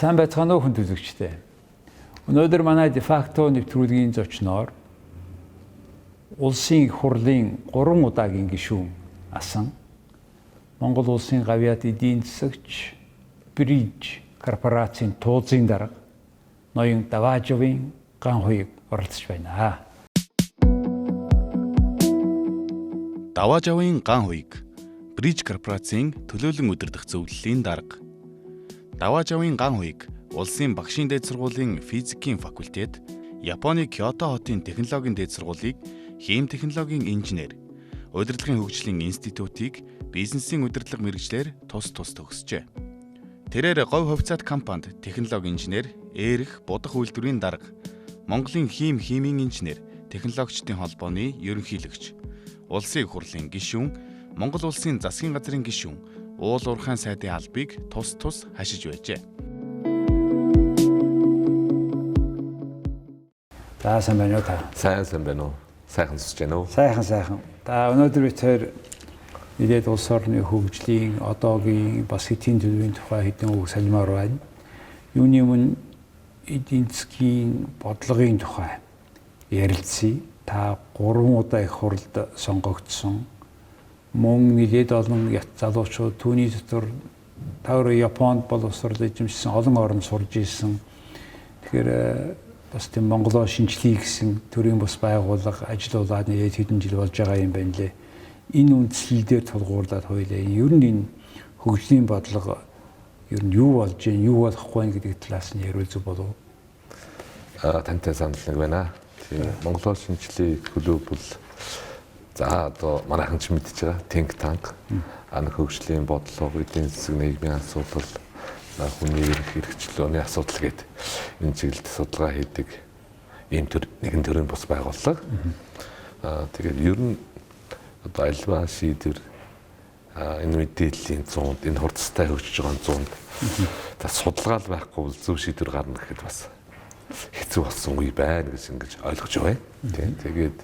Сайн байцгаана уу хүн үзэгчдээ. Өнөөдөр манай дефакто нэвтрүүлгийн зочноор улсын их хурлын 3 удаагийн гишүүн асан Монгол улсын гавьяат эдийн засагч Бридж корпорацийн ТУЗ-ийн дарга ноён Даваажавын Gankhuyag оролцож байна. Даваажавын Gankhuyag Бридж корпорацийн төлөөлөн удирдах зөвлөлийн дарга. Даваажавын Gankhuyag улсын багшийн дээд сургуулийн физикийн факультет, Японы Кёто хотын технологийн дээд сургуулийг хим технологийн инженер, удирдлагын хөгжлийн институтыг бизнесийн удирдлага мэргэжлэр тус төгсжээ. Тэрээр говь хувьцаат компанид технологи инженер, эрх, будах үйлдвэрийн дарга, Монголын химийн инженер, технологичдын холбооны ерөнхийлөгч, улсын их хурлын гишүүн, Монгол улсын засгийн газрын гишүүн, уурхайн сайдын албыг тус хашиж байжээ. За сайн байна уу та? Сайн байна уу? Сайхан сонсож байна уу? Сайхан. Та өнөөдөр бид нийт улс орны хөгжлийн одоогийн бас эдийн төлөвийн тухай хэдэн үг салмаар байна. Юуны өмнө эдийн засгийн бодлогын тухай ярилцъя. Та 3 удаа их хурлд сонгогдсон. Мөн нэлээд олон залуучууд түүний дотор тавар Японд боловсрол эзэмшсэн олон орнд сурж ирсэн. Тэгэхээр бас тийм Монголоо шинэчилье гэсэн төрийн бас байгууллага ажиллаулаад нэлээд хэдэн жил болж байгаа юм байна лээ. Энэ үндслэл дээр тулгуурлаад хоёлаа. Ер нь энэ хөгжлийн бодлого ер нь юу болж байна, юу болохгүй байна гэдэг талаас нь ярил зүг болов. Тантай санал нэг байна. Тийм Монголоо шинэчилье хөлөө бол за одоо манайхан ч мэдж байгаа think tank хөгжлийн бодлого, эдийн засаг, нийгмийн асуудал, хүний эрх, хэрэгчлөөний асуудал гэдэг энэ чиглэлд судалгаа хийдэг ийм нэгэн төрлийн бус байгууллага. Тэгээд ер нь одоо альва шийдвэр энэ мэдээллийн зуунд, энэ хурцтай хөгжиж байгаа зуунд судалгаал байхгүй бол зөв шийдвэр гарна гэхэд бас хэцүү болсон үе байна гэж ингэж ойлгож байна. Тийм. Тэгээд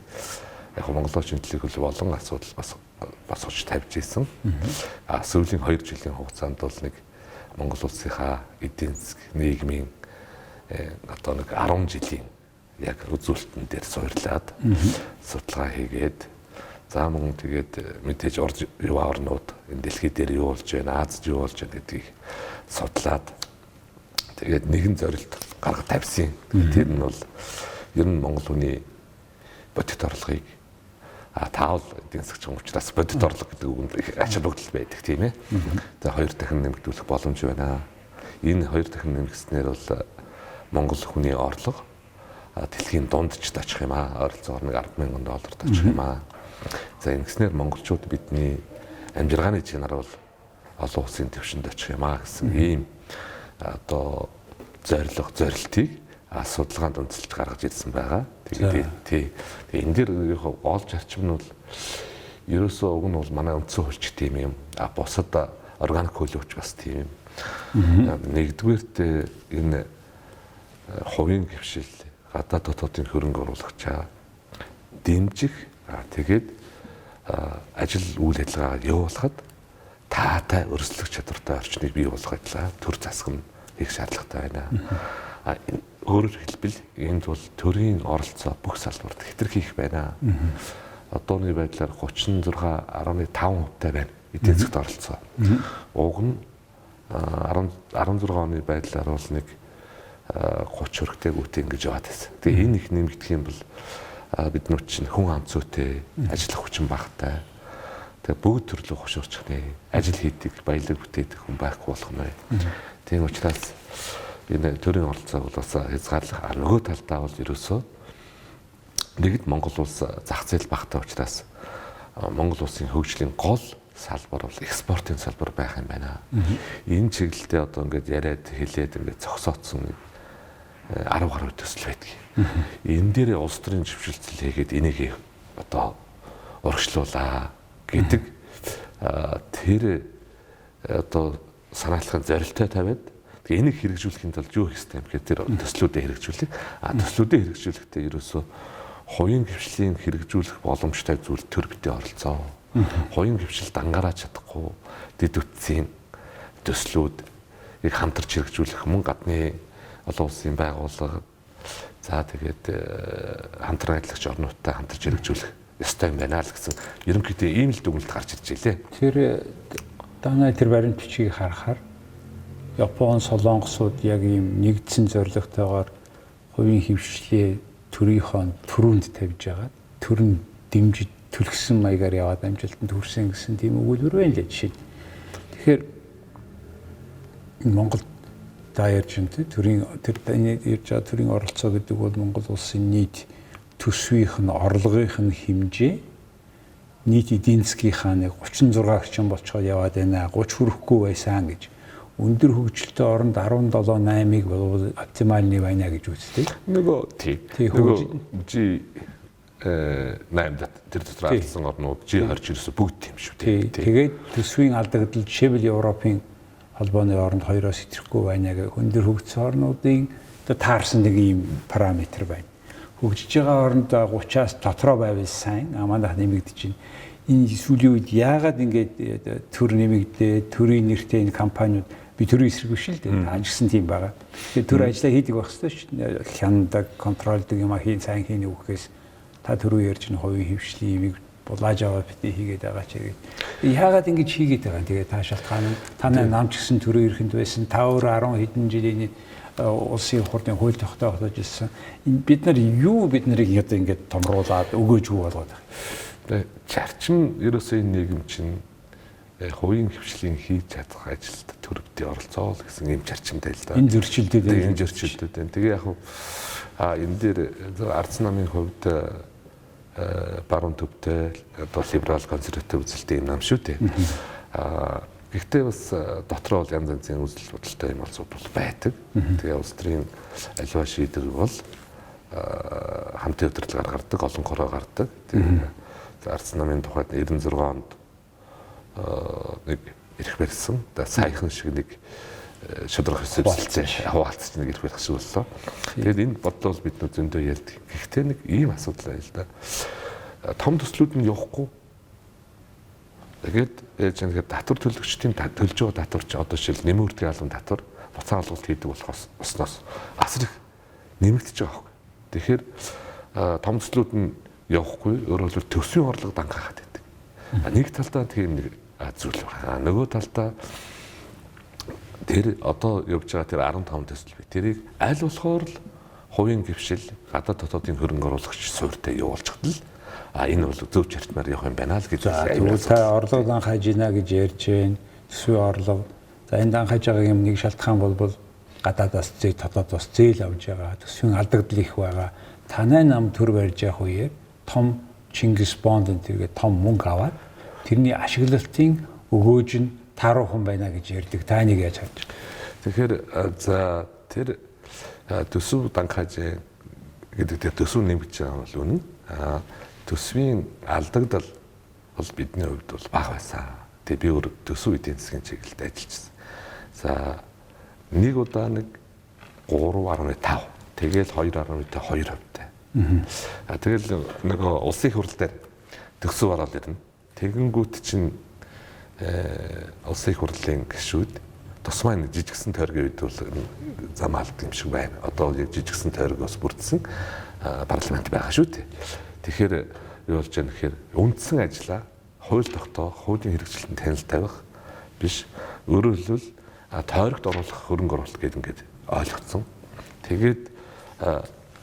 яг Монголоо шинэчлэх хөл болон асуудал бас олж тавьж ийсэн. Сүүлийн 2 жилийн хугацаанд бол нэг Монгол улсынхаа эдийн засаг, нийгмийн одоо нэг 10 жилийн яг үзүүлэлтэн дээр суйрлаад судалгаа хийгээд за мөн тэгээд мэдээж орнууд энэ дэлхий дээр юу болж байна, Азид юу болж байна гэдгийг судлаад тэгээд нэгэн зорилт гаргаж тавьсан. Тэр нь бол ер нь Монгол хүний бодит орлогыг таавал эдийн засагч учраас бодит орлого гэдэг үгэнд их ач холбогдол байдаг тийм ээ. За 2 дахин нэмэгдүүлэх боломж байна. Энэ 2 дахин нэмэгдснээр бол Монгол хүний орлого дэлхийн дундчд очих юм аа. Ойролцоогоор нэг $10,000 очих юм аа. За ингэснээр монголчууд бидний амжиргааны чанар бол олон улсын түвшинд очих юм аа гэсэн ийм одоо зорилтыг судалгаанд үндэслэж гаргаж ирсэн байгаа. Тэгээд энэ дээр гол зарчим нь бол ерөөсөө уг нь бол манай үндсэн хөлч тийм юм. Бусад органик хөлөвч бас тийм юм. Нэгдүгээрт энэ хувийн хвшил, гадаад дотоодын хөрөнгө оруулагчаа дэмжих, тэгээд ажил үйл ажиллагаагаа явуулахад таатай өрсөлдөх чадвартай орчныг бий болгох ажиллагаа төр засаг нь их шаардлагатай байна. Өөрөөр хэлбэл энд бол төрийн оролцоо бүх салбарт хэтэрхий их байна. Одооны байдлаар 36.5% байна эдийн засгт оролцоо. Уг нь 16 оны байдлаар бол нэг 30 хүрэхтэй гүйтээ ингэж яваад байсан. Тэгээ энэ их нэмэгдэх юм бол биднүүд чинь хүн ам зүйтэй, ажиллах хүчин багтай. Тэгээ бүгд төрлөө хошуурчихны, ажил хийдэг, баялаг бүтээдэг хүн байхгүй болох нь. Тийм учраас энэ төрийн оролцоог бол бас хязгаарлах. Нөгөө талдаа бол ерөөсөө нэгд Монгол улс зах зээл багтай учраас Монгол улсын хөгжлийн гол салбар бол экспортын салбар байх юм байна. Энэ чиглэлдээ одоо ингээд яриад хэлээд ингээд зогсоодсон 10 гаруй төсөл байдаг. Энэ дээр улс төрийн зөвшөлтсөл хийгээд энийг одоо урагшлуулаа гэдэг тэр одоо санаачлахын зорилттой тавиад энийг хэрэгжүүлэхийн тулд юу хийх ёстой юм гэхээр тэр төслүүдэд хэрэгжүүлэх. Төслүүдэд хэрэгжүүлэхдээ ерөөсөө хувийн хвшлийн хэрэгжүүлэх боломжтой зүйл төр битээ оролцоо. Хувийн хвшил дангаараа чадахгүй дэд үтсийн төслүүд хамтарч хэрэгжүүлэх мөн гадны олон улсын байгууллага за тэгээд хамтран ажиллагч орнуудтай хамтарч хэрэгжүүлэх ёстой юм байна л гэсэн ерөнхийдөө ийм л дүгнэлт гарч ирж байлээ. Тэр данаа тэр баримт бичгийг харахаар Япон солонгосууд яг ийм нэгдсэн зорилготойгоор хувийн хөвшлээ төрийнхөө төрөнд тавьж байгаа. Төр нь дэмжиж төлгсөн маягаар яваад амжилтанд хүрсэн гэсэн тийм өгүүлбэр байна л жишээ. Тэгэхээр Монгол даяарч төрийн тэр ярьж байгаа төрийн оролцоо гэдэг бол Монгол улсын нийт төсвийнх нь орлогынх нь хэмжээ нийт эдийн засгийн нэг 36 орчим болцоод яваад байна. 30 хүрэхгүй байсан гэж. Өндөр хөгжилтэй оронд 17.8-ыг бол оптимальны байна гэж үздэг. Нөгөө тийм. Нөгөө G8-д тэр дотор алдсан орнууд G20 бүгд тийм шүү дээ. Тэгээд төсвийн алдагдал жишээл Европын холбооны оронд 2-оос итэхгүй байна гэх өндөр хөгжсөн орнуудын таарсан нэг ийм параметр байна. Хөгжиж байгаа оронд 30-аас дотроо байвал сайн манайх нэмэгдэж байна. Энэ сүүлийн үед яагаад ингэж төр нэмэгдээ төрийн нэртэй энэ компаниуд би төрийн эсрэг биш л дээ. Ажигсан тийм байгаа. Тэгээд төр ажиллаа хийдэг байх хэрэгтэй шүү дээ. Хяндаг, контролдог юм хийн сайн хийнэ үхээс та төрөө ярьж нь хувийн хөвшлийн имийг булааж аваад битээ хийгээд байгаа ч яг. Яагаад ингэж хийгээд байгаа юм. Тэгээд та шалтгаан нь танай намч гэсэн төрөө ирэхэнд байсан 5-10 хэдэн жилийн улсын хурдын хууль тогтоох ажилласан. Бид нар юу бид нарыг одоо ингэж томруулаад өгөөжгүй болгоод байгаа. Зарчим ерөөсөө энэ нийгэм чинь хувийн хөвшлийн хийж чадах ажилд төрөвдөө оролцоол гэсэн юм зарчимтай л да. Энэ зөрчилдөд байна. Тэгээ яг энэ дээр ардсан намын хувьд баруун төвтэй одоо либерал консерватив үзэлтэй юм нам шүү дээ. Гэхдээ бас дотроо бол янз янзын үзэл бодолтой юм олцууд бол байдаг. Тэгээ улс төрийн аливаа шийдвэр бол хамтын удирдлагаар гардаг, олон хороо гардаг. Тэгээ ардсан намын тухайд 96 онд нэг ирэх барьсан. Саяхан шиг нэг шудрах хэсэгцээ хаваалцч нэг ирэх барих шиг боллоо. Тэгээд энэ бодлоо бид нөө зөндөө ярьдаг. Гэхдээ нэг ийм асуудал байл да. Том төслүүд нь явахгүй. Тэгээд яаж нэгэ татвар төлөгчдийн төлж байгаа татвар чи одоо жишээл нэмэгдэх албан татвар буцаан алгалт хийдэг болохоос осноос асар их нэмэгдэж байгаа хөөх. Тэгэхээр том төслүүд нь явахгүй өөрөөр хэлбэл төсвийн орлого дангахад байдаг. Нэг талдаа тийм нэг зүйл байна. Нөгөө талдаа тэр одоо явж байгаа тэр 15 төсөл бий. Тэрийг аль болохоор л хувийн гэршил гадаад дотоодын хөрөнгө оруулагч суурьтай явуулчихад л энэ бол зөв чартмаар явах юм байна л гэж байна. Та орлого данхаж ийна гэж ярьж байна. Төсвийн орлого. За энэ данхаж байгаа юм нэг шалтгаан бол гадаадаас зээл дотоодоос зээл авж байгаа. Төсвийн алдагдал их байгаа. Танай нам төр барьж явах үеэр том Чингис бонд тэргээ том мөнгө аваад тэрний ашиглалтын өгөөж нь тааруухан байна гэж ярьдаг. Та нэг яаж харж байна? Тэгэхээр за тэр төсөв данхаж гэдэг тэр төсөв нэмэгдэж байгаа бол үнэн. Төсвийн алдагдал бол бидний хувьд бол бага байсан. Тэгээ би өөр төсөв эдийн засгийн чиглэлд ажиллажсэн. За нэг удаа нэг 3.5 тэгэл 2.2%. Тэгэл нөгөө улсын хурал дээр төсөв ороод ирнэ. Тэгэнгүүт чинь улсын хурлын гишүүд тусмаа нэг жижигсэн тойргийн үед бол зам алдсан юм шиг байна. Одоо яг жижигсэн тойргоос бүрдсэн парламент байгаа шүү дээ. Тэгэхээр юу болж байгаа нэхээр үндсэн ажиллаа хууль тогтоох, хуулийн хэрэгжилтэнд танил тавих биш. Өөрөөр хэлбэл тойрогт оруулах хөрөнгө оруулалт гэдэг ингээд ойлгогдсон. Тэгээд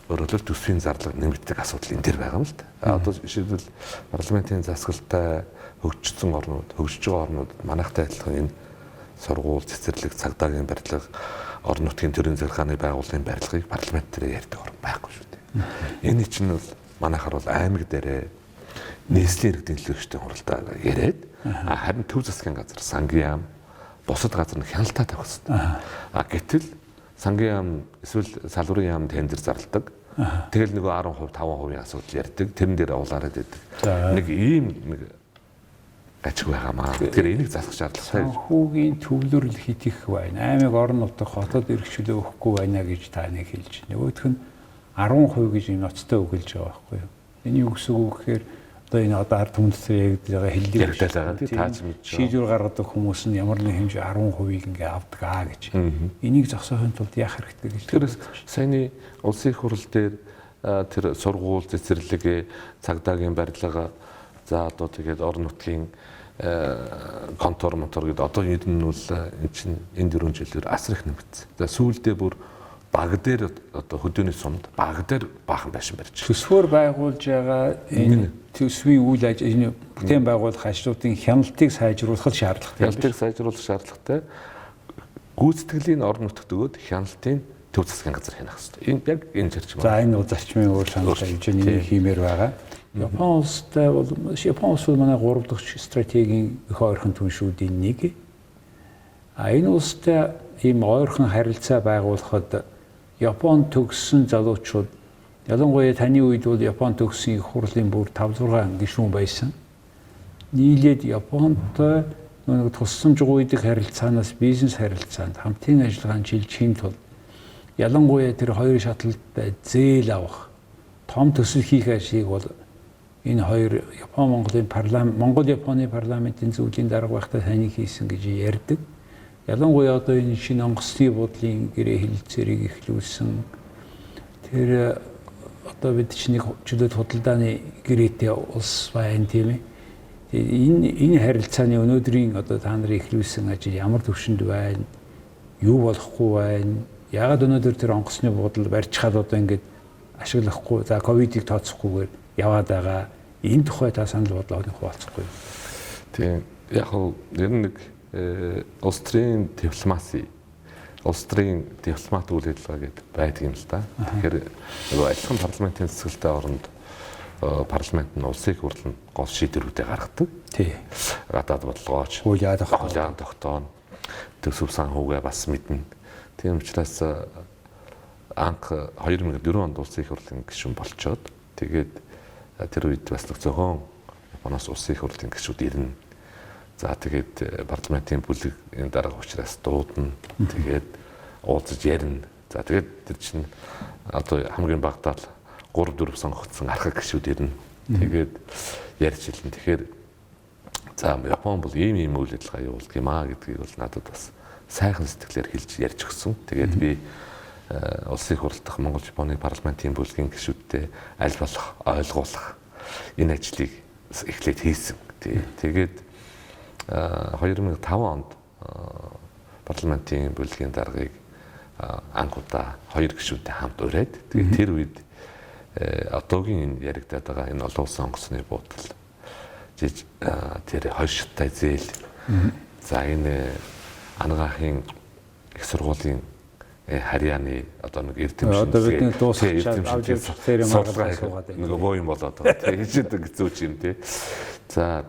өөрөөр хэлбэл төсвийн зарлага нэмэгдэх асуудал энэ төр байгаа юм л да. Одоо жишээлбэл парламентын засгалтай хөгжсөн орнууд, хөгжиж байгаа орнууд манайхтай адилхан энэ сургууль, цэцэрлэг, цагдаагийн барилга, орон нутгийн төрийн захиргааны байгууллагын барилгыг парламент дээр ярьдаг орн байхгүй шүү дээ. Энэ чинь бол манайхаар бол аймаг дээрээ нийслэлийн иргэдийн төлөөлөгчтэй хуралдаа яриад харин төв засгийн газар, сангийн яам, бусад газар нь хяналтаа тавих хэрэгтэй. Гэтэл сангийн яам эсвэл салбарын яам тендер зарладаг. Тэгэл нөгөө 10%, 5% асуудал ярьдаг. Тэрэн дээр уулаараад байдаг. Нэг ийм нэг ачиг байгаамаа. Тэгэхээр энийг засах шаардлагатай. Хүүгийн төвлөрөл хитэх байна. Аймаг орон нутаг хотод эрхчлөө өгөхгүй байна гэж та нэг хэлж. Нөгөөх нь 10% гэж ноцтой өгүүлж байгаа байхгүй юу? Энэ юу гэсэн үг гэхээр одоо энэ одоо ард түмэндээ ярьагдаж байгаа хэллэг тааж мэдж шийдвэр гаргадаг хүмүүс нь ямар нэг хэмжээ 10% ингээ авдаг гэж. Энийг зогсоохын тулд яах хэрэгтэй гэж. Тэгэхээр саяны улсын их хурал дээр тэр сургууль цэцэрлэг цагдаагийн барилга за одоо тэгээд орон нутгийн контор гэдэг одоо ер нь бол эн чинь энэ 4 жилээр асар их нэмэгдсэн. За сүүлдээ бүр баг дээр одоо хөдөөний сумд баг дээр баахан байшин барьж. Төсвөр байгуулж байгаа энэ төсвийн үйл ажиллагаа бүтээн байгуулах ажлуудын хяналтыг сайжруулах шаардлагатай. Хяналтыг сайжруулах шаардлагатай. Гүйцэтгэлийн орон нутагт өгөөд хяналтын төв засгийн газар хянах хэрэгтэй. Энэ яг энэ зарчим. За энэ зарчмын өөр шаналлаа хэмжээний хиймээр байгаа. Япон улстай бол Япон улс манай 3 дахь стратегийн их ойрхон түншүүдийн нэг. Энэ улстай ийм ойрхон харилцаа байгуулахад Япон төгссөн залуучууд ялангуяа таны үед бол Япон төгссөн их хурлын бүр 5-6 гишүүн байсан. Нийлээд Японтой нэг тусламжгүйдэг харилцаанаас бизнес харилцаанд хамтын ажиллагаанд шилжихийн тулд ялангуяа тэр хоёр шатлалтай зээл авах том төсөл хийх ажлыг бол энэ хоёр Япон-Монголын парламент Монгол-Японы парламентын зүйлийн дарга байхдаа таны хийсэн гэж ярьдаг. Ялангуяа одоо энэ шинэ онгоцны буудлын гэрээ хэлэлцээрийг эхлүүлсэн. Тэр одоо бид чинь нэг чөлөөт худалдааны гэрээтэй улс байна тийм ээ. Энэ харилцааны өнөөдрийн одоо та нарын эхлүүлсэн ажил ямар төвшөнд байна? Юу болохгүй байна? Яагаад өнөөдөр тэр онгоцны буудлыг барьчихад одоо ингэж ашиглахгүй за ковидыг тооцохгүйгээр яваад байгаа. Энэ тухай та санал бодлооны хуваалцахгүй. Тийм яг хөө ер нь нэг улс төрийн дипломаси улс төрийн дипломат үйл ажиллагаа гэдэг байдаг юм л да. Тэгэхээр нөгөө адилхан парламентын засаглалтай оронд парламент нь улсын их хурлын гол шийдвэрүүдээ гаргадаг. Тий. Гадаад бодлогооч, хуулиа тогтооно, төсөв санхүүгээ бас мэднэ. Тийм учраас анх 2004 онд улсын их хурлын гишүүн болчоод тэгээд тэр үед бас нэг зөвхөн Японоос улсын их хурлын гишүүд ирнэ. За тэгээд парламентын бүлэг энэ дарга учраас дуудана. Тэгээд уулзаж ярина. За тэгээд тэр чинь одоо хамгийн багадаа 3-4 сонгогдсон архаг гишүүд ирнэ. Тэгээд ярьж хэлнэ. Тэгэхээр за Япон бол ийм үйл ажиллагаа явуулдаг юм аа гэдгийг бол надад бас сайхан сэтгэлээр хэлж ярьж өгсөн. Тэгээд би улсын их хурал дахь Монгол-Японы парламентын бүлгийн гишүүдтэй аль болох ойлгуулах энэ ажлыг эхлээд хийсэн. Тэгээд 2005 онд парламентын бүлгийн даргыг анхудаа 2 гишүүнтэй хамт ураад тэгээд тэр үед одоогийн энэ яригдаад байгаа энэ олон улсын онгоцны буудал тэр хоёр шаттай зээл за энэ анагаахын их сургуулийн харьяаны одоо нэг эрдэм шинжилгээ нөгөө боо юм болоод байгаа. Тэгээ хийжээд хэцүү ч юм тий. За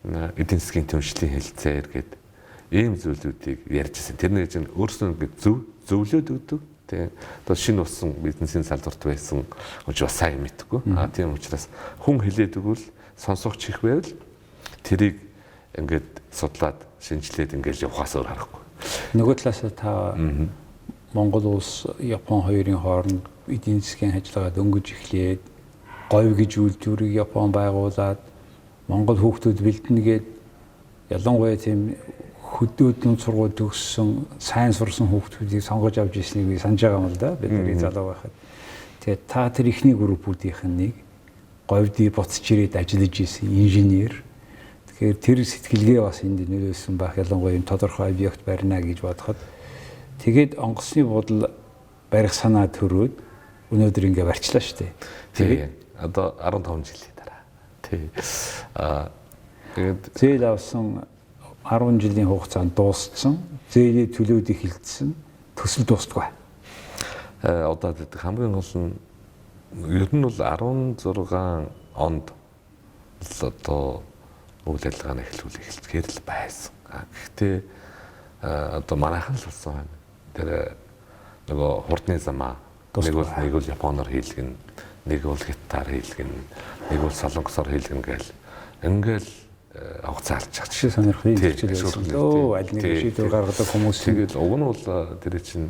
эдийн засгийн түншлийн хэлцээр гээд ийм зүйлүүдийг ярьжсэн. Тэрний чинь өөрснөө ингэ зөвлөд өгдөг. Тэгээ одоо шинэ болсон бизнесийн салбарт байсан гэж бас сайн мэдгүй. Тийм учраас хүн хэлээд өгвөл сонсогч их байвал тэрийг ингээд судлаад шинжилээд ингээд явахаас өөр харахгүй. Нөгөө талаас та Монгол улс Япон хоёрын хооронд эдийн засгийн ажиллагаа дөнгөж эхлээд говь гэж үйлдвэрийг Япон байгуулад Монгол хүүхдүүд бэлдэнгээд ялангуяа тийм хөдөөдөн сургууль төгссөн сайн сурсан хүүхдүүдийг сонгож авч ирснийг би санаж байгаа юм л да бидний залуу байхад. Тэгээд та тэр ихний группүүдийнх нь нэг говьдий буцаж ирээд ажиллаж исэн инженер. Тэгэхээр тэр сэтгэлгээ бас энд нөлөөлсөн байх ялангуяа юм тодорхой объект барина гэж бодоход тэгээд онгоцны буудал барих санаа төрөөд өнөөдөр ингээ барьчлаа шүү дээ. Тэгээд одоо 15 жилийн дараа. Тэгээд зээл авсан 10 жилийн хугацаанд дууссан, зээлийн төлөөд эхэлсэн, төсөл дуустгүй. Одоо гэдэг хамгийн гол нь ер нь бол 16 онд одоо үйл ажиллагааны эхлүүлэхээр л байсан. Гэхдээ одоо манайхан л болсон байна. Тэр нөгөө хурдны замаа нэг бол Японоор хийлгэн, нэг бол хятадаар хийлгэн, нэг бол солонгосоор хийлгэн гээл ингээл хугацаа алж жишээ сонирхол хэлчихлээ. Аль нэг шийдвэр гаргадаг хүмүүс. Тэгэл уг нь бол тэр чинь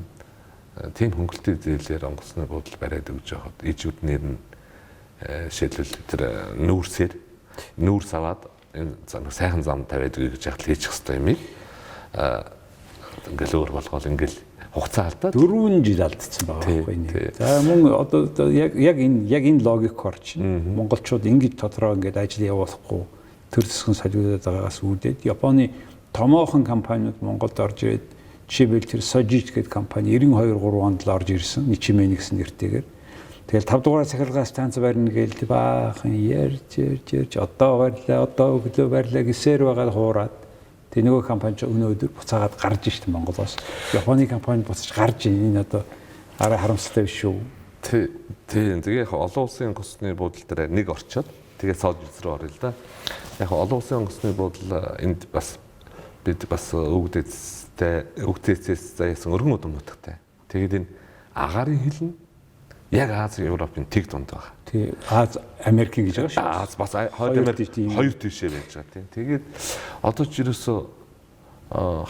тийм хөнгөлөлтөй зээлээр онгоцны буудал бариад өгж явахад ижүүд нэр нь шийдэл тэр нүүрсээр нүүрс аваад энэ сайхан зам тавиад гэж яхад хийчих хэвээр юм. Ингээл өөр болгоол ингээл хугацаа алдаад 4 жил алдсан байгаа байхгүй. За мөн одоо яг энэ логик орч монголчууд ингэж тодорхой ингэж ажил явуулахгүй төр засгийн солиулаад байгаагаас үүдээд Японы томоохон компаниуд Монголд орж ирээд жишээлбэл тэр Sojitz гэдэг компани 92-3 онд л орж ирсэн. Ничимэн гэсэн нэртэйгээр. Тэгэл 5 дугаар цахилгаан станц барина гээл баахан ярьж одоо барьлаа, одоо өглөө барьлаа гэсээр байгаа хуураад тэг нөгөө компани ч өнөөдөр буцаагаад гарч ирсэн Монголоос. Японы компани буцаж гарч энэ одоо арай харамсалтай биш шүү. Тийм. Тэгээ яг олон улсын онгоцны буудлын дээр нэг орчоод тэгээ Sojitz руу орё л да. Яг олон улсын онгоцны буудлын энд бас бид бас өвгдөөцөөс заяасан өргөн удам нутагтай. Тэгээд энэ агарын хил нь яг Аз Европын тэг дунд байгаа. Тий. Аз Америкийн гэж байгаа шүү. Аз бас хойд Америк хоёр тишээ байж байгаа тийм. Тэгээд одоо ч ерөөсөө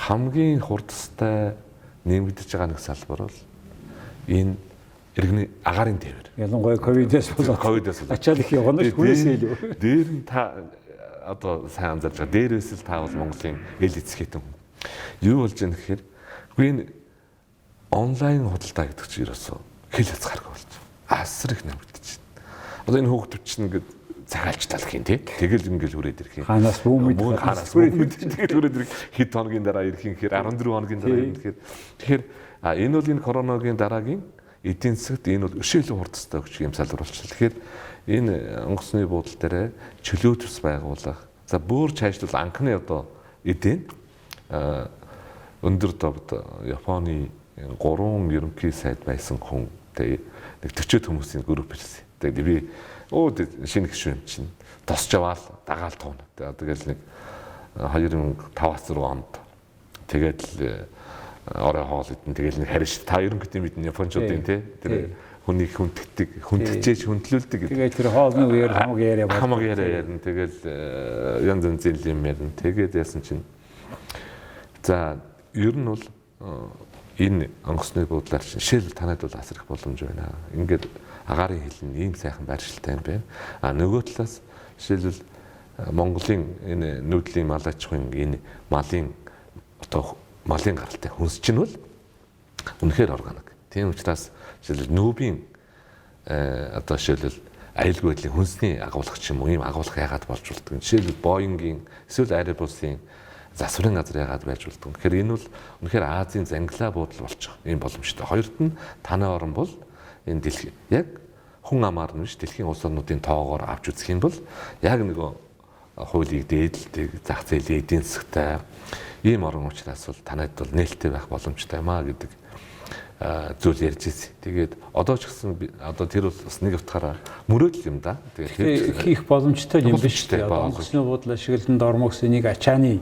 хамгийн хурдтай нэмэгдэж байгаа нэг салбар бол энэ иргэний агарын тээвэр. Ялангуяа ковидээс болоод ачаал их явна ш хүнээсээ илүү. Дээр нь та одоо сайн анзаарч байгаа. Дээрээс л та бол Монголын эл эцгэтэн хүн. Юу болж байгаа гэхээр энэ онлайн худалдаа гэдэг чинь ерөөсөө хэл хязгааргүй болж байна. Асар их нэмэгдэж байна. Одоо энэ хүүхдүүд чинь ингээд цагаалж талах юм тий. Тэгэл ингээл хүрээд ирэх юм. Ханаас бүүмэд тэгэл хүрээд ирэх хэд хоногийн дараа ирэх юм гэхээр 14 хоногийн дараа ирэх гэхээр тэгэхээр энэ бол энэ коронавигийн дараагийн эдийн засагт энэ бол өшөөлөн хурдтай өгч юм салбар болчихлоо. Тэгэхээр энэ онгоцны буудлын дээр чөлөө төс байгуулах. За бүр цаашлбал анхны одоо эдийн өндөр довд Японы 3 ерөнхий сайд байсан хүн тэгээ нэг 40 хүмүүсийн групп ирсэн. Тэгээ би шинэ гишүүн чинь тосч аваад дагаал туuna. Тэгэл нэг 2005-6 онд тэгээд л орой хоол идэн тэгэл нэг харин та ерөнхийдөө мэднэ Япончуудын тий тэр хүнийг хүндэтгэж хүндлүүлдэг гэдэг. Тэгээд тэр хоолны үеэр хамаг яриа ярина. Тэгэл янз янзын юм ярина. Тэгээд яасан чинь за ер нь бол энэ онгоцны буудлаар шил танад бол асар их боломж байна. Ингээд агарын хил нь ийм сайхан байршилтай юм байна. Нөгөө талаас жишээлбэл Монголын энэ нүүдлийн мал аж ахуйн энэ малын гаралтай хүнс чинь бол үнэхээр органик. Тийм учраас жишээлбэл нүүбийн одоо жишээлбэл аюулгүй байдлын хүнсний агуулгач юм уу ийм агуулга яагаад болж болдог. Жишээлбэл Боингийн эсвэл Airbus-ийн засварын газар яагаад байж болдог. Тэгэхээр энэ бол үнэхээр Азийн зангилаа буудал болчих ийм боломжтой. Хоёрт нь танай орн бол энэ дэлхий яг хүн амаар нь биш дэлхийн улс орнуудын тоогоор авч үзэх юм бол яг нөгөө хуулийг дээдэлдэг зах зээлийн эдийн засгтай ийм орн учраас бол танайд бол нээлттэй байх боломжтой юм а гэдэг зүйл ярьж ирсэн. Тэгээд одоо ч гэсэн одоо тэр бол бас нэг утгаараа мөрөөдөл юм да. Тэгээд хийх боломжтой юм биш үү? Онгоцны буудлын ашиглалтанд ормогс энийг ачааны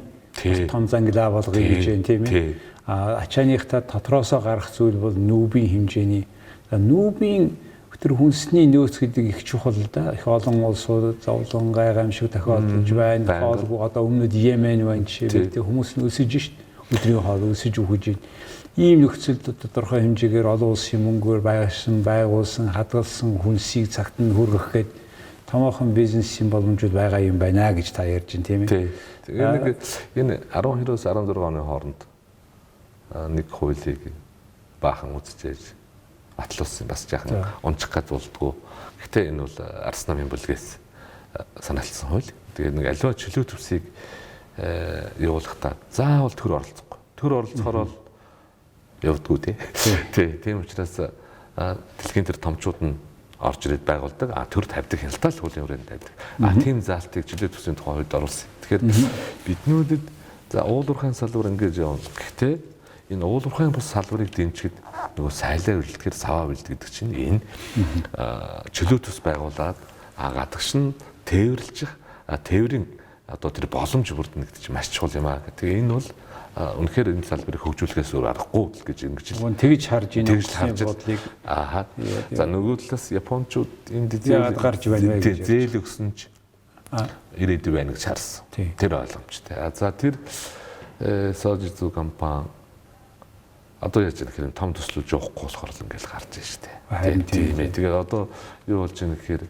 том зангилаа болгоё гэж байна тийм ээ. Ачааныхтай дотроосоо гарах зүйл бол нүүбийн хэмжээний нүүбийн тэр хүнсний нөөц гэдэг их чухал да. Их олон улсууд зовлон гайхамшиг тохиолдож байна. Хоолгүй одоо өмнөд Йемен байна жишээ. Тэг хүмүүс нь өсөж шít. Өдрийн хоол өсөж өгөж байна. Ийм нөхцөлд тодорхой хэмжээгээр олон улсын мөнгөөр байгуулсан, хадгалсан хүнсийг цагт нь хүргэх гээд томоохон бизнесийн боломжууд байгаа юм байна гэж та ярьж байна тийм ээ. Тэгээ энэ 12-оос 16 оны хооронд нэг хуулийг баахан үзчихээж батлуулсан бас жаахан унчих гэж болдгоо. Гэхдээ энэ бол Арс намын бүлгээс санаалсан хууль. Тэгээд нэг аливаа чөлөө төсвийг явуулахдаа заавал төр оролцохгүй. Төр оролцохоор бол явдггүй тийм учраас дэлхийн тэр томчууд нь орж ирээд байгуулдаг. Төр тавьдаг хяналтаа л хуулийн хүрээнд тавьдаг. Тийм заалтыг чөлөө төсвийн тухай хуулиуд оруулсан. Тэгэхээр биднүүдэд за уурхайн салбар ингэж явна. Гэхдээ энэ уурхайн бус салбарыг дэмжихэд нөгөө сайлаа үрэлтгэр саваа бэлд гэдэг чинь энэ чөлөө төс байгуулад гадагш нь тээвэрлжих тээврийн одоо тэр боломж бүрдэнэ гэдэг чинь маш чухал юм аа. Тэгээ энэ бол үнэхээр энэ салбарыг хөгжүүлэхээс өөр аргагүй гэж ингэж тэгж харж энэ бодлыг за нөгөө талаас японочууд энд зээл гарч байна гэж зээл өгсөн ч ирээдүй байна гэж харсан. Тэр ойлгомжтой. За тэр Sojitz компани одоо яаж нэхэр том төслөж явахгүй болохоор л ингээл гарч байна шүү дээ. Тийм ээ. Тэгээд одоо юу болж байгаа нэхэр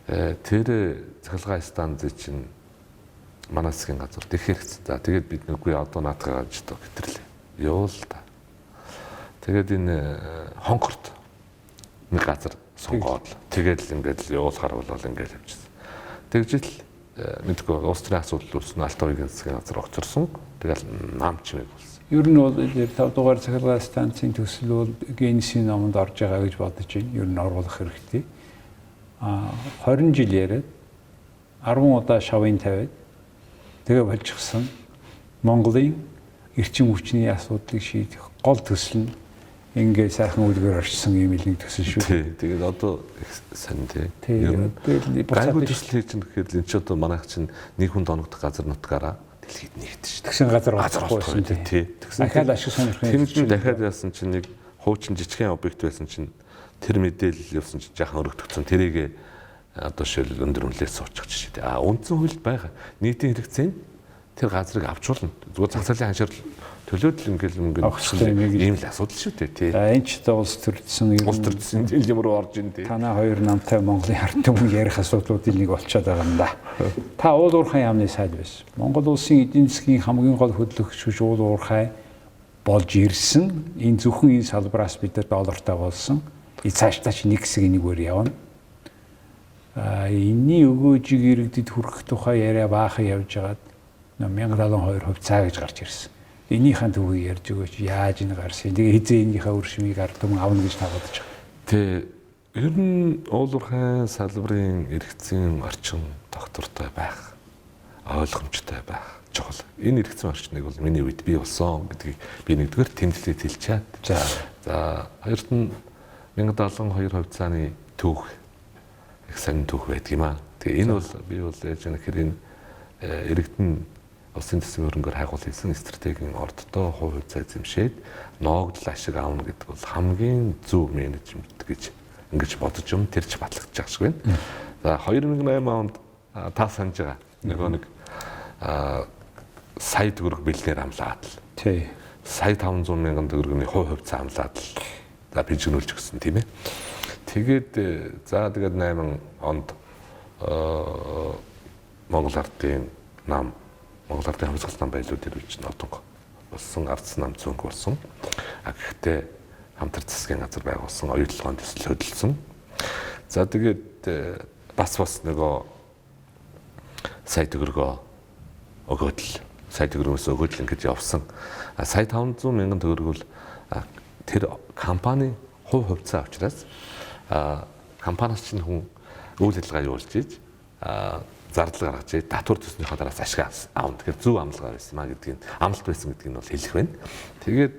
тэр цахилгаан станцын чинь манай засгийн газар дэх хэрэгцээ. За тэгээд бид нүггүй одоо наадгаа гаж доо гэтэрлээ. Юу л та. Тэгээд энэ хонхорт нэг газар сонгоод тэгээд л ингээд л явуулахар бол ингээд явчихсан. Тэгжэл мэдгүй улс төрийн асуудал үүснэ Алтайгийн засгийн газар огцорсон. Тэгэл нам чимэг болсон. Ер нь бол 5 дугаар цахилгаан станцын төсөл бол генесийн номонд орж байгаа гэж бодож байна. Ер нь оруулах хэрэгтэй. 20 жил яриад 10 удаа шавын тавиад тэгээ болчихсон Монголын эрчим хүчний асуудлыг шийдэх гол төсөл нь ингээд сайхан үлгээр орчсон юм нэг төсөл шүү. Тэгээд одоо сайн тий. Тэгээд гайгүй төсөл хийж гэхээр энэ ч одоо манайх чинь нэг хүн доногдох газар нутгаараа дэлхийд нэгдэж шүү. Тэгсэн газар болохгүй тий. Дахиад ашиг сонирхны. Тэр чинь дахиад яасан чинь нэг хуучин жижигхэн объект байсан чинь тэр мэдээлэл явсан чинь жаахан өргөдөгцөн тэрийг одоо шил өндөр үнэлээс суучих жишээ тий. Үндсэн хуульд байгаа нийтийн хэрэгцээ тэр газрыг авчруулна. Зүгээр цаг цалин ханширал төлөөд л ингээл ийм л асуудал шүү дээ тий. Энэ ч одоо улс төрдсөн юм руу орж ин тий. Танаа хоёр намтай Монголын ард түмэн ярих асуудлуудын нэг болчиход байгаа юм да. Та уул уурхайн яамны сайд байсан. Монгол улсын эдийн засгийн хамгийн гол хөдөлгөгч хүч уул уурхай болж ирсэн. Энэ зөвхөн энэ салбараас бид нар доллартай болсон. Цаашдаа ч нэг хэсэг нэггээр явна. Энэний өгөөжийг иргэдэд хүргэх тухай яриа баахан явж байгаад 1072% цаа гэж гарч ирсэн. Энийхэн төвийг ярьж өгөөч яаж энэ гарсан. Тэгээ хизээ энийхээ өршмийг ард түмэн авна гэж нагадж байгаа. Тэ ер нь уурхайн салбарын эргэцийн орчин доктортой байх, ойлгомжтой байх чухал. Энэ эргэцийн орчныг бол миний үед бий болсон гэдгийг би нэгдүгээр тэмдэглээд хэлчихад. За хоёрт нь 1072 хувьцааны түүх их сайн түүх байдаг юм аа. Тэгээ энэ бол би бол яаж яах гэхээр энэ иргэдэн улсын төсвийн хөрөнгөөр хайгуул хийсэн стратегийн ордтой хувь хувьцаа эзэмшээд ноогдол ашиг аавна гэдэг бол хамгийн зөв менежмент гэж ингэж бодож юм тэрч батлагдаж байгаа шиг байна. За 2008 онд та санаж байгаа нөгөө нэг сая төгрөг бэлнээр амлаад л. Тий. Сая 500 мянган төгрөгийн хувь хувьцаа амлаад л. За бижигнүүлж өгсөн тийм ээ. Тэгээд за тэгээд 8 онд Монгол ардын нам Монгол ардын хамсгалт нам байлууд ирүүлж нотонго болсон ардс нам цөнг болсон. Гэхдээ хамтар засгийн газар байгуулсан оюутлогын төсөл хөдөлсөн. За тэгээд бас нөгөө сая төгрөгөө өгөөд л сая төгрөгөөс өгөөд л ингэж явсан. Сая 500 мянган төгрөг бол тэр компани хувь хувьцаа учраас компаниас чинь хүн үйл ажиллагаа явуулж ийж зардал гаргаж ийж татвар төснийхөө дараас ашиг аавна. Тэгэхээр зөв амлага байсан маа гэдгийг амлалт байсан гэдгийг нь бол хэлэх байна. Тэгээд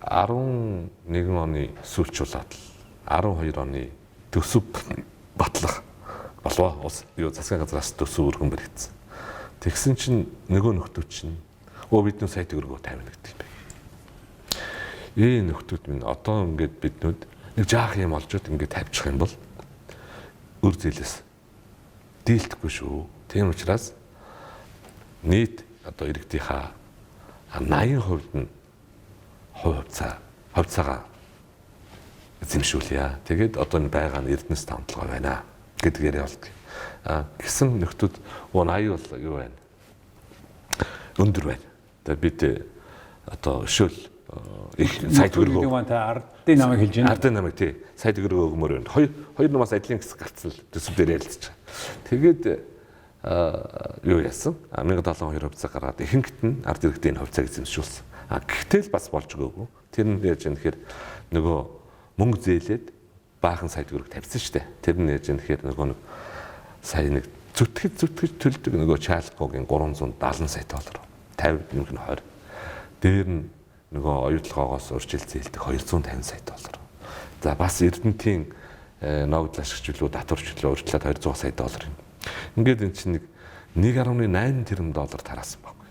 11 оны сүүлчүүлээд 12 оны төсөв батлах болов юу засгийн газраас төсөв өргөн баригдсан. Тэгсэн чинь нөгөө нөхдөө чинь бид нөө сая төгрөгөө тавина гэдэг юм байна. Нөхдүүд минь одоо ингээд биднүүд нэг жаах юм олжод ингээд тавьчих юм бол өр зээлээс дийлдэхгүй шүү. Тийм учраас нийт одоо иргэдийнхаа 80% нь хувьцаагаа эзэмшүүлье. Тэгээд одоо энэ байгаа нь Эрдэнэс тавталгаа байна гэдэг яриа болдог. Гэсэн нөхдүүд 80 бол юу байна? Өндөр байна. Тэгээд бид одоо өшөөл сая төгрөг ардын намайг хэлж байна. Ардын намайг тий. Сая төгрөг өгмөр байна. Хоёр намаас ажлын хэсэг гарцсан л төсөв дээр ярилцж байгаа. Тэгээд юу яасан? 1072 хувьцаа гаргаад ихэнхт нь ард иргэдийн хувьцааг эзэмшүүлсэн. Гэхдээ л бас болж өгөөгүй. Тэр нь яаж юм тэгэхээр нөгөө мөнгө зээлээд баахан сая төгрөг тавьсан шүү дээ. Тэр нь яаж юм тэгэхээр нөгөө сая нэг зүтгэж төлдөг нөгөө чаалгогийн 370 сая доллар. 50 нэмэх нь 20. Дээр нь нөгөө оюутлогоогоос өөрчилж зээлдэг 250 сая доллар. За бас Эрдэнэтийн ноогдол ашигчлуу татварчлуу өөрчлөлт 200 сая доллар юм. Ингээд эн чинь 1.8 тэрбум доллар тараасан байхгүй.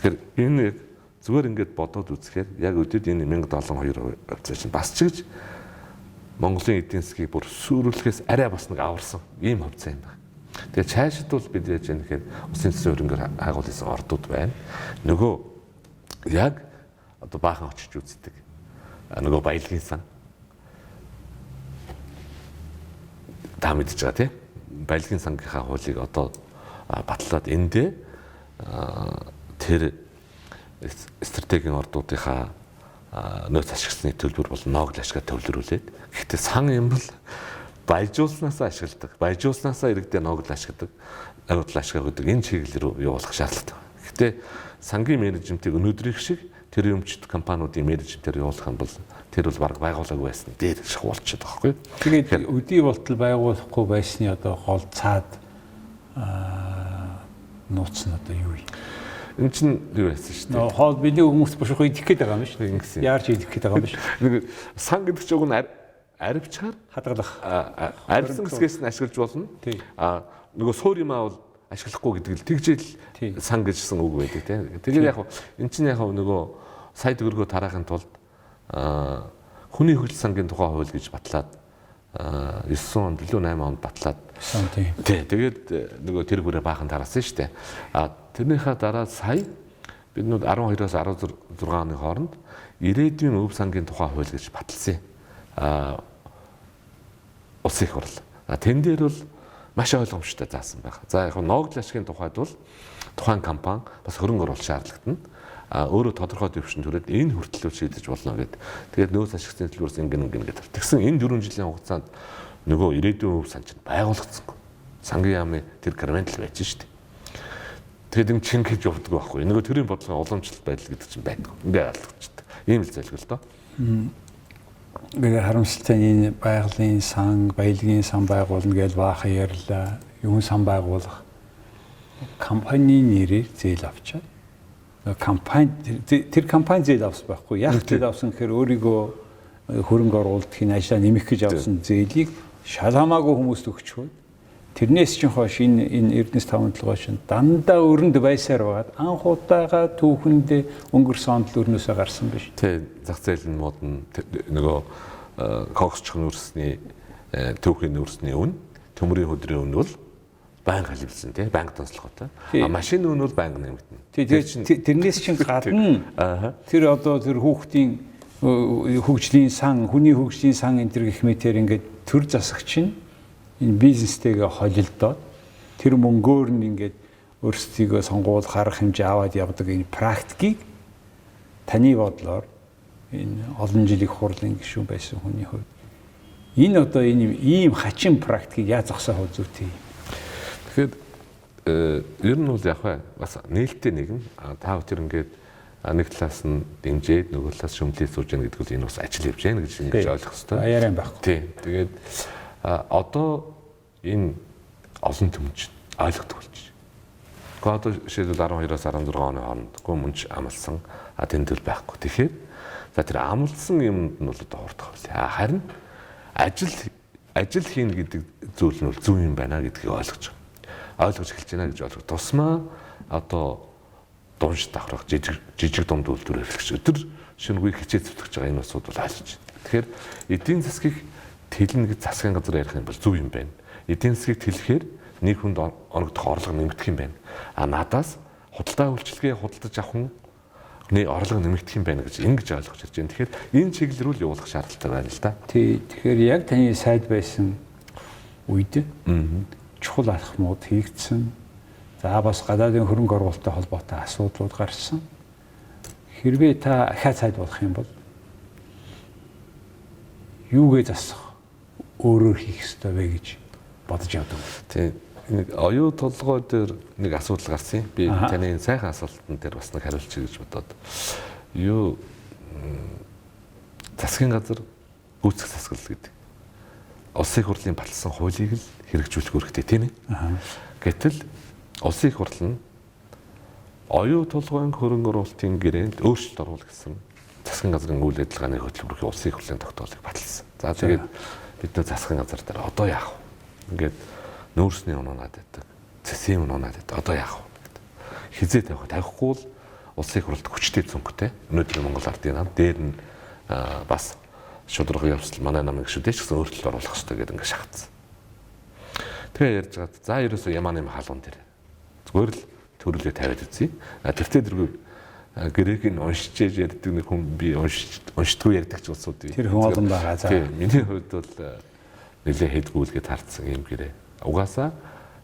Тэгэхээр энэ яг зүгээр ингээд бодоод үзэхээр яг өдөрт энэ 1072 хувьцаа чинь бас ч гэж Монголын эдийн засгийг бүр сүрүүлэхээс арай бас нэг аварсан ийм хувьцаа юм байна. Тэгээ цаашид бол бид яаж юм гэхээр улсын төсвийн хөрөнгөөр хайгуулсан ордууд байна. Нөгөө яг одоо баахан очиж үздэг. Нөгөө баялагын сан. Та мэдж байгаа тийм. баялагын сангийнхаа хуулийг одоо батлаад эндээ тэр стратегийн ордуудынхаа нөөц ашигласны төлбөр бол ноогл ашигаа төвлөрүүлээд гэхдээ сан юм бол баяжуулснаасаа ашигладаг. Баяжуулснаасаа иргэдээ ноогл ашигладаг. Аюутл ашигаа гэдэг энэ чиглэл рүү явуулах шаардлагатай. Гэхдээ сангийн менежментийг өнөөдрийнх шиг тэр өмчт компаниудын менежментээр явуулах юм бол тэр бол баг байгуулаагүй байсан дээр шиг болчиход байгаа байхгүй. Тэгээд өдий болтол байгуулахгүй байсны одоо гол цаад нууц нь одоо юу вэ? Энэ чинь юу байсан шүү дээ. Хоол бидний хүмүүс бушуух идэх гээд байгаа юм биш үү? Яарч идэх гээд байгаа юм биш үү? Нэг сан гэдэг чинь уг нь аривчаар хадгалах. Аривсан хэсгээс нь ашиглаж болно. Нөгөө суур юмаа бол ашиглахгүй гэдэг л тэгжэл сан гэжсэн үг байдаг тийм. Тэгээд яг энэ чинь яг нөгөө сая төгрөгөө тараахын тулд хүний хөгжил сангийн тухай хууль гэж батлаад 9 онд илүү 8 онд батлаад тий. Тэгээд нөгөө тэр бүрээ баахан тараасан шүү дээ. Тэрнийхээ дараа сая бид нүүд 12-оос 16 оны хооронд ирээдүйн өв сангийн тухай хууль гэж баталсан. Улсын их хурл. Тэн дээр бол маш ойлгомжтой заасан байна. За яг ноогдол ашигын тухайд бол тухайн компани бас хөрөнгө оруулалт шаардлагатна. Өөрөө тодорхой төвшин төрөөд энэ хүртэл шийдэж болно гэдэг. Тэгээд нөөц ашигтны төлбөрс ингэн гэдэг. Тэгсэн энэ 4 жилийн хугацаанд нөгөө ирээдүйн өв сан чинь байгуулагдсан. Сангийн яамны тэр гарментл байж штэ. Тэгээд энэ чин гэж явдаг байхгүй. Нөгөө төрийн бодлогын уламжлалт байдал гэдэг чинь байдаг. Ингээ ойлгочтой. Ийм л зөвлөл л доо. Ингээ харамсалтай энэ байгалийн сан, баялагын сан байгуулна гэж баахан ярьлаа. Юун сан байгуулах компанийн нэрээр зээл авчаад компани тэр компани зээл авсан байхгүй. Яг зээл авсан гэхээр өөрийгөө хөрөнгө оруулалтын ажлаа нэмэх гэж авсан зээлийг шал хамаагүй хүмүүст өгчхөө. Тэрнээс чинь хойш энэ Эрдэнэс 5-7 шин дандаа өрөнд байсаар байгаад анх удаага түүхэнд өнгөрсөн онд л өрнөөсөө гарсан биш. Тэ зах зээлийн мод нь нөгөө когсчхон өрсний түүхийн өрсний үн, төмрийн хөдрийн үн бол байнга халилсан тий банк тонцлоготой. Машин үн бол банк нэмэгдэнэ. Тэгээд тэрнээс чинь гадна тэр одоо тэр хүүхдийн хөгжлийн сан, хүний хөгжлийн сан энэ төр гэх мэтэр ингээд төр засагч нь энэ бизнестэйгээ холилдоод тэр мөнгөөр нь ингээд өөрсдийгөө сонгуул гарах хэмжээ аваад явдаг энэ практикийг таны бодлоор энэ олон жилийн хурлын гишүүн байсан хүний хувьд энэ одоо энэ ийм хачин практикийг яаж зогсоох зүйтэй юм. Тэгэхээр ер нь бол яг бас нээлттэй нэгэн та бүхэн ингээд нэг талаас нь дэмжээд нөгөө талаас шөмлөө сууж яах гэдэг нь энэ бас ажил явж байна гэж ингэж ойлгох хэрэгтэй. Аяаран байхгүй. Тийм. Тэгээд одоо энэ олон төмч ойлгодог болчих. Гэхдээ одоо жишээлбэл 12-оос 16 оны хооронд мөнч амлсан тэмдэглэл байхгүй. Тэгэхээр за тэр амлсан юмд нь бол одоо хурдах байлаа. Харин ажил хийн гэдэг зүйл нь бол зөв юм байна гэдгийг ойлгож эхэлж байна гэж ойлгох. Тусмаа одоо дунж давхрах жижиг дунд үйлдвэр эрхлэгч өдөр шөнөгүй хичээ зүтгэж байгаа энэ усуд бол ойлгож байна. Тэгэхээр эдийн засгийг тэлнэ гэж засгийн газар ярих юм бол зөв юм байна. Эдийн засгийг тэлэхээр нэг хүнд оногдох орлого нэмэгдэх юм байна. Надаас худалдаа үйлчилгээ худалдаж авах нэг орлого нэмэгдэх юм байна гэж ингэж ойлгож ирж байна. Тэгэхээр энэ чиглэл рүү явуулах шаардлагатай байна л да. Тий. Тэгэхээр яг таны сайд байсан үед чухал алхмууд хийгдсэн. За бас гадаадын хөрөнгө оруулалттай холбоотой асуудлууд гарсан. Хэрвээ та ахаа сайд болох юм бол юугээ засах өөрөөр хийх ёстой вэ гэж бодож явдаг. Тийм. Нэг оюу толгой дээр нэг асуудал гарсан юм. Би таны сайхан асуултан дээр бас нэг хариулчих гэж бодоод. Юу засгийн газар гүйцэх засаглал гэдэг. Улсын их хурлын баталсан хуулийг л хэрэгжүүлэх үүрэгтэй тийм ээ. Гэтэл улсын их хурл нь оюу толгойн хөрөнгө оруулалтын гэрээнд өөрчлөлт оруулах гэсэн засгийн газрын үйл ажиллагааны хөтөлбөрийн улсын их хурлын тогтоолыг баталсан. За тэгээд бид нөө засгийн газар дээр одоо яах вэ? Ингээд нөөцний ононаад байдаг. Цэсийн ононаад байдаг. Одоо яах вэ? Хизээ тавихгүй бол улсын их хурлд хүчтэй цөнгөтэй. Өнөөдрийн Монгол ардын нам дээр нь бас шудраг явцал манай намын гишүүдээ ч гэсэн өөрчлөлт оруулах хэрэгтэй гэдэг ингээд шаардсан. Тэгээ ярьж гад за ерөөсөө ямаа нэм хаалган дээр зүгээр л төрөлөө тавиад үзье. Тэртээ дэргүй гэрээг нь уншиж ярьдаг нэг хүн би уншдаггүй ярьдаг ч улсууд бий. Тэр хүн олон байгаа. За. Тийм. Миний хувьд бол нэлээ хэдгүүлгээд харцсан юм гэрээ. Угаасаа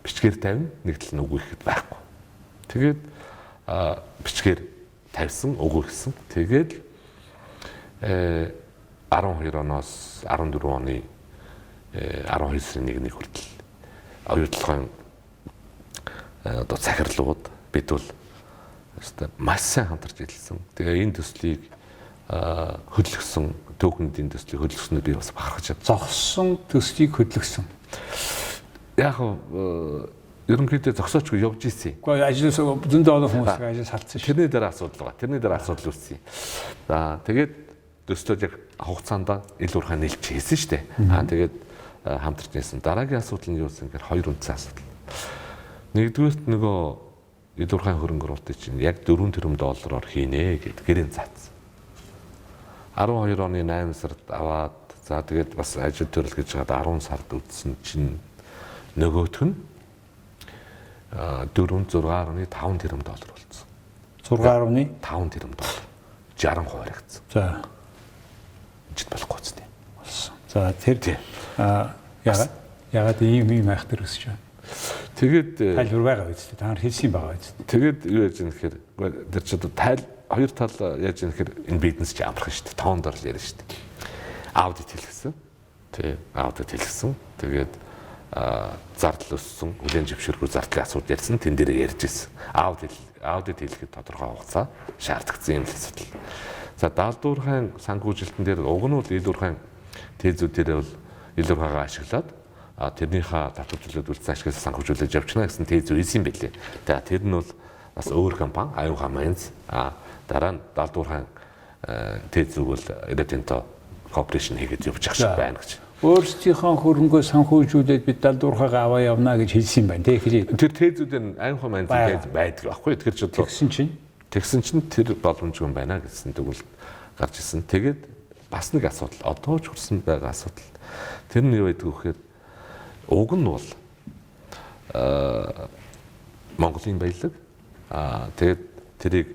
бичгээр тавина, нэг тал нь үгүй ихэд байхгүй. Тэгээд бичгээр тавьсан, үгүй гэсэн. Тэгээд 12 оноос 14 оны 12 сарын 1-ний хүртэл оюутлогын одоо захирлууд бид бол маш сайн хамтарч ажилласан. Тэгээ энэ төслийг хөдөлгсөн, түүхэнд энэ төслийг хөдөлгснөөр би бас бахархаж байна. Зогссон төслийг хөдөлгсөн. Яг ерөнхийдөө зогсоочгүй явж ийсэн. Гэхдээ ажлаас зөндөө олон хүмүүс ажил салцсан шүү. Тэрний дараа асуудал байгаа. Тэрний дараа асуудал үүссэн. За тэгээд төслөд яг хугацаанд ил уурхайн нэлж хийсэн шүү дээ. Тэгээд хамтарч нээсэн. Дараагийн асуудал нь юу вэ гэхээр хоёр үндсэн асуудал. Нэгдүгээрт нөгөө ил уурхайн хөрөнгө оруулалтыг чинь яг 4 тэрбум доллараар хийнэ гэд гэрээ заасан. 12 оны 8 сард аваад за тэгээд бас ажил төрөл гэж хаад 10 сард үтсэн чинь нөгөөх нь 4.6.5 тэрбум доллар болсон. 6.5 тэрбум доллар. 60% харагдсан. За. Жид болохгүй ч тийм. За тэр ягаад ийм айхтар өсч байна. Тэгээд тайлбар байгаа биз дээ. Та нар хэлсэн байгаа биз дээ. Тэгээд юу яаж юм гэхээр тэр ч одоо хоёр тал яаж юм гэхээр энэ бизнес чи амархан шүү дээ. Тоонд орл яриа шүү дээ. Аудит хэлгэсэн. Тий, аудит хэлгэсэн. Тэгээд зардал өссөн, хүлэн зөвшөөргүй зардлын асуудал ярьсан. Тэн дээр ярьж ирсэн. Аудит хэлэхэд тодорхой хугацаа шаардлагатай юм л асуудал. За даалдуурхайн санхүүжилтэн дээр уг нь бол ил уурхайн тезүүдээр бол ил уурхайгаа ашиглаад тэрнийхээ татварчлалд үлдсэн ашиглаж санхүүжүүлж явчихна гэсэн тез үйсэн байлээ. За тэр нь бол бас өөр компани аюухан майнс дараа нь даалдуурхайн тез үг бол эдийн корпорацийн хийгээд явж байгаа шиг байна гэж. Өөрсдийнхөө хөрөнгөө санхүүжүүлээд бид даалдуурхайгаа аваа явна гэж хэлсэн байна. Тэр тезүүдээр аюухан майнс тез байдаг аахгүй. Тэгэхээр ч одоо тэгсэн чинь тэр боломжгүй байна гэсэн тэгвэл гарч ирсэн. Тэгээд бас нэг асуудал одоо ч хүрсэн байгаа асуудал. Тэр нь юу байдг вэ гэхээр уг нь бол Монголын баялаг тэгээд тэрийг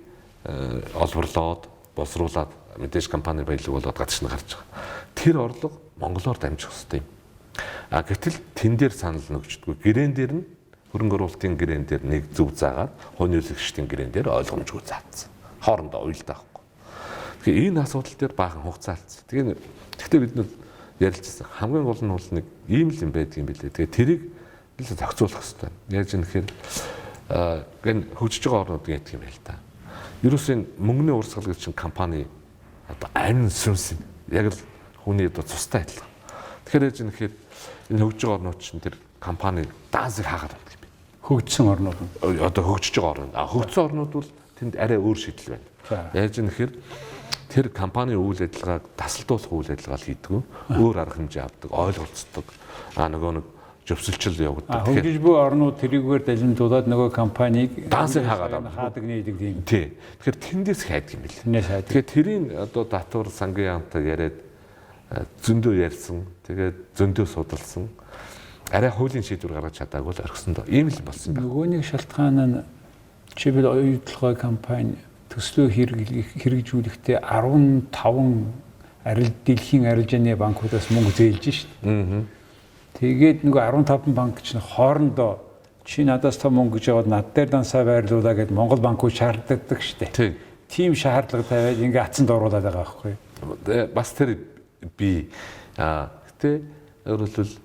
олборлоод боловсруулад мэдээж компани баялаг болоод гадагш нь гарч байгаа. Тэр орлого Монголоор дамжих хэрэгтэй юм. Гэтэл тэн дээр санал нөгждөггүй. Гэрээн дээр нь хөрөнгө оруулалтын гэрээн дээр нэг зөв заагаад хонь үйлчлэгчдийн гэрээн дээр ойлгомжгүй заасан. Хоорондоо уялдаа байхгүй. Тэгэхээр энэ асуудал дээр баахан хугацаа алдсан. Гэхдээ бид нар ярилцсан. Хамгийн гол нь бол нэг ийм л юм байдаг юм билээ. Тэгээ тэрийг нэлээд зохицуулах хэрэгтэй. Яаж юм гэхээр гэн хөгжиж байгаа орнууд гэдэг юм байл та. Ерөөсөө мөнгөний урсгалч чинь компани одоо амин сүнс юм. Яг л хүний одоо цустай адилхан. Тэгэхээр яаж юм гэхээр энэ хөгжиж байгаа орнууд чинь тэр компани даасыг хаагаад байна юм. Хөгжсөн орнууд нь одоо хөгжиж байгаа орнууд. Хөгжсөн орнууд бол тэнд арай өөр шийдэл байна. Яаж юм гэхээр тэр компани үйл ажиллагааг тасалдуулах үйл ажиллагаа хийдэг. Өөр арга хэмжээ авдаг, ойлголцдог. Нөгөө нэг зөвсөлчл явагддаг. Хөгжиж буй орнууд тэрийгээр далимдуулаад нөгөө компанийг даасыг хаадаг нээдэг тийм. Тий. Тэгэхээр тэндээс хайдаг юм бэл. Тэгэхээр тэрийн одоо татвар сангийн яамтай яриад зөндөө ярьсан. Тэгээд зөндөө судалсан. Арай хуулийн шийдвэр гаргаж чадаагүй л орхисон доо. Ийм л болсон байна. Нөгөө нэг шалтгаан нь чивэл оюутлогын компани төслөө хэрэгжүүлэхдээ 15 дэлхийн арилжааны банкудаас мөнгө зээлж шин. Тэгээд нөгөө 15 банк чинь хоорондоо чи надаас та мөнгө гэж яваад над дээр дансаа байрлуулаа гэд Монгол банкуд шаардлагадаг штэ. Тийм шаардлага тавиад ингээ ацанд оруулаад байгаа байхгүй. Бас тэр би гэтээ өөрөлдвөл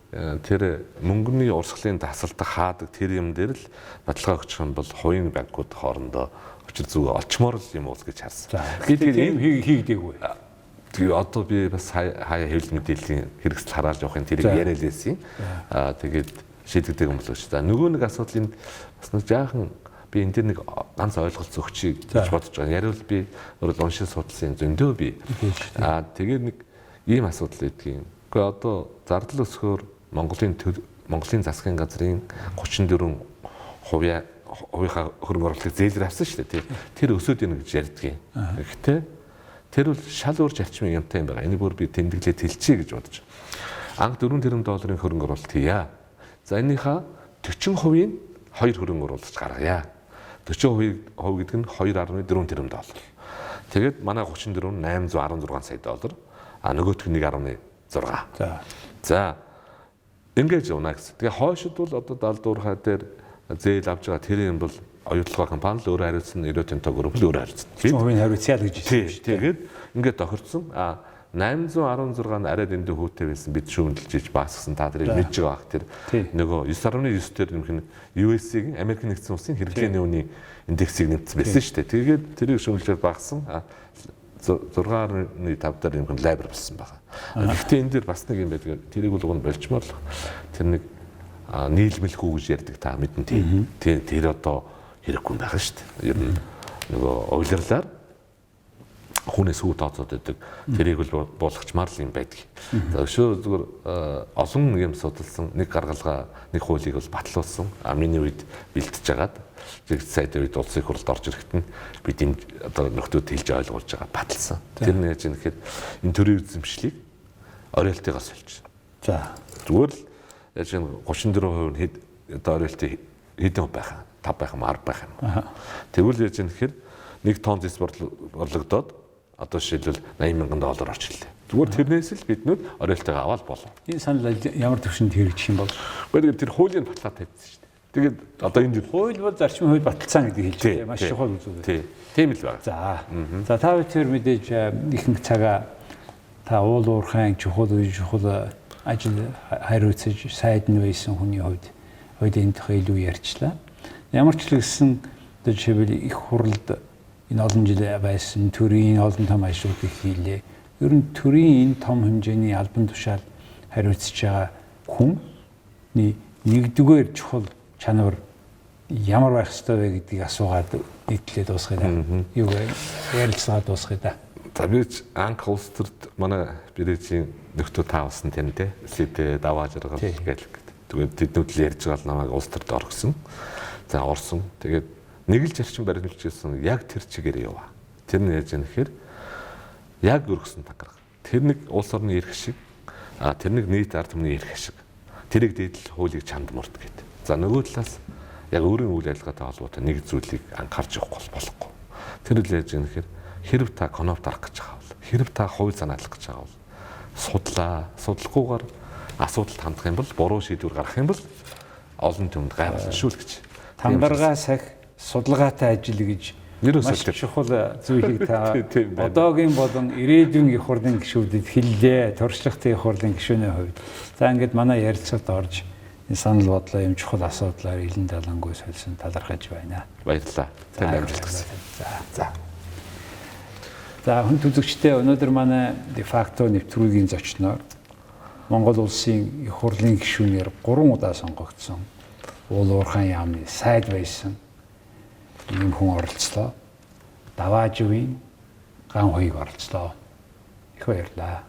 тэр мөнгөний урсгалын тасалдах хаадаг тэр юм дээр л баталгаа өгчих юм бол хувийн банкуд хоорондоо очир зүг олчмоор л юм уус гэж харсан. Тэгээд ийм хийгдэггүй. Тэгээ одоо би бас хаяа хэвлэл мэдээллийн хэрэгсэл хараалж явахын тэрийг яриад байсан. Тэгээд шийдэгдэг юм болов шүү. За нөгөө нэг асуудал энэ бас нэг жаахан би энэ дээр нэг ганц ойлголт өгчий гэж бодож байгаа. Яривал би өөрөө уншиж судалсан зөндөө би. Тэгээд нэг ийм асуудал байдгийн. Гэхдээ одоо зардал өсгөөр Монголын засгийн газрын 34% хувийнхаа хөрөнгө оруулалтыг зээлэр авсан шүү дээ. Тэр өсөд ийн гэж ярьдгийн. Гэхдээ тэр бол шал өөр зарчмын юмтай юм байна. Энийг бүр би тэмдэглээд хэлчихье гэж бодож. Анх 4 тэрбум долларын хөрөнгө оруулалт хийя. За энийхээ 40%-ийг хоёр хөрөнгө оруулалт гаргая. 40% гэдэг нь 2.4 тэрбум доллар. Тэгээд манай 34 нь 816 сая доллар. Нөгөөх нь 1.6. За Ингэж унаа гэсэн. Тэгээ хойшид бол одоо далдуурхай дээр зээл авж байгаа тэр юм бол оюутлага компани л өөрөө хариуцсан, Ирөөтийн тог групп л өөрөө хариуцсан. Хувийн хариуцъя л гэж хэлсэн шүү дээ. Тэгээд ингээд тохирцсон. 816 арайд эндээ хүүтэй байсан бид шүүмжилж иж баасгсан та тэрийг мэдж байгаа бах тэр нөгөө 9.9 дээр нэмэх нь USA-гийн Америк нэгдсэн улсын хэрэглээний үнийн индексийг нэмсэн байсан шүү дээ. Тэгээд тэрийг шүүмжилж багсан 6.5 дээр нэмэх нь лайбер болсон байгаа. Гэхдээ энэ дээр бас нэг юм байдаг. Тэрийг бол уг нь болчмоор л тэр нэг нийлмэлхүү гэж ярьдаг та мэдэн тийм. Тэр одоо хэрэггүй байгаа шүү дээ. Ер нь нөгөө ойлрлаар хүнээс хүү тооцоод байдаг. Тэрийг бол буулгачмаар л юм байдаг. За өшөө зүгээр олон юм судалсан нэг гаргалгаа нэг хуулийг бол батлуулсан. Миний үед бэлтэж агаад зэрэг сайдын үед улсын хурлд орж ирэхэд нь бид энэ одоо нөхдүүд хэлж ойлгуулж байгаа баталсан. Тэр нь яаж юм гэхээр энэ төрийн эзэмшлийг оройлтоогоос олж. За зүгээр л яаж юм 34% нь хэд одоо оройлтын хэдэн байх юм? 5 байх юм, 10 байх юм. Тэгвэл яаж юм гэхээр 1 тонн зэс борлогдоод одоо жишээлбэл $80,000 орж ирлээ. Зүгээр тэрнээс л биднүүд оройлтойгоо аваад болов. Энэ санал ямар төвшөнд хэрэгжих юм бол? Гэхдээ тэр хуулийн батлаад тавьсан шүү дээ. Тэгээд одоо энэ хууль бол зарчмын хууль баталсан гэдэг хэлж байгаа. Маш чухал үзүүлэлт. Тийм л байна. За та бүхэн мэдээж ихэнх цагаа та уурхайн чухал ажил хариуцаж сайд нь байсан хүний хувьд энэ тохиол илүү ярьчлаа. Ямар ч л гэсэн одоо жишээлбэл их хурлд энэ олон жил байсан төрийн олон том ажлуудыг хийлээ. Ер нь төрийн энэ том хэмжээний албан тушаал хариуцж байгаа хүний нэгдүгээр чухал чанар ямар байх ёстой вэ гэдгийг асуугаад нийтлээ дуусгая да. Юу вэ? Ярилцлага дуусгая да. За бид анх улс төрд манай Бриджийн нөхдөө таавсан тийм дээ. Cэдэв Даваажавын гэдэг. Тэгээд тэднүүд л ярьж байгаа намайг улс төрд оргосон. За орсон. Тэгээд нэг л зарчим баримлж ирсэн яг тэр чигээр яваа. Тэр нь яаж юм гэхээр яг өргөсөн тагарга. Тэр нэг улс орны эрх шиг, тэр нэг нийт ард түмний эрх шиг. Тэрийг дээдл хуулийг чанд мурд гэдэг. За нөгөө талаас яг өөрийн үйл ажиллагаатай холбоотой нэг зүйлийг анхаарч явахгүй болохгүй. Тэр л яаж юм гэхээр хэрв та коноп дарах гэж байгаа бол, хэрв та хувь санаалах гэж байгаа бол судлахгүйгээр асуудалд хандах юм бол, буруу шийдвэр гаргах юм бол олон түмэнд гайварлана шүү л гэж. Тандаргаа сах судалгаатай ажил гэж маш чухал зүйлийг та одоогийн болон ирээдүйн их хурлын гишүүдэд хэллээ. Туршлагатай их хурлын гишүүний хувьд. За ингээд манай ярилцлагад орж энэ санал бодлоо юм чухал асуудлаар илэн далангүй солисон талархаж байна. Баярлалаа. Танд амжилт хүсье. За хүн үзэгчдээ өнөөдөр манай де факто нэвтрүүлгийн зочноор Монгол улсын их хурлын гишүүнээр 3 удаа сонгогдсон уурхайн яамны сайд байсан ийм хүн оролцлоо. Даваажавын Gankhuyag оролцлоо. Их баярлалаа.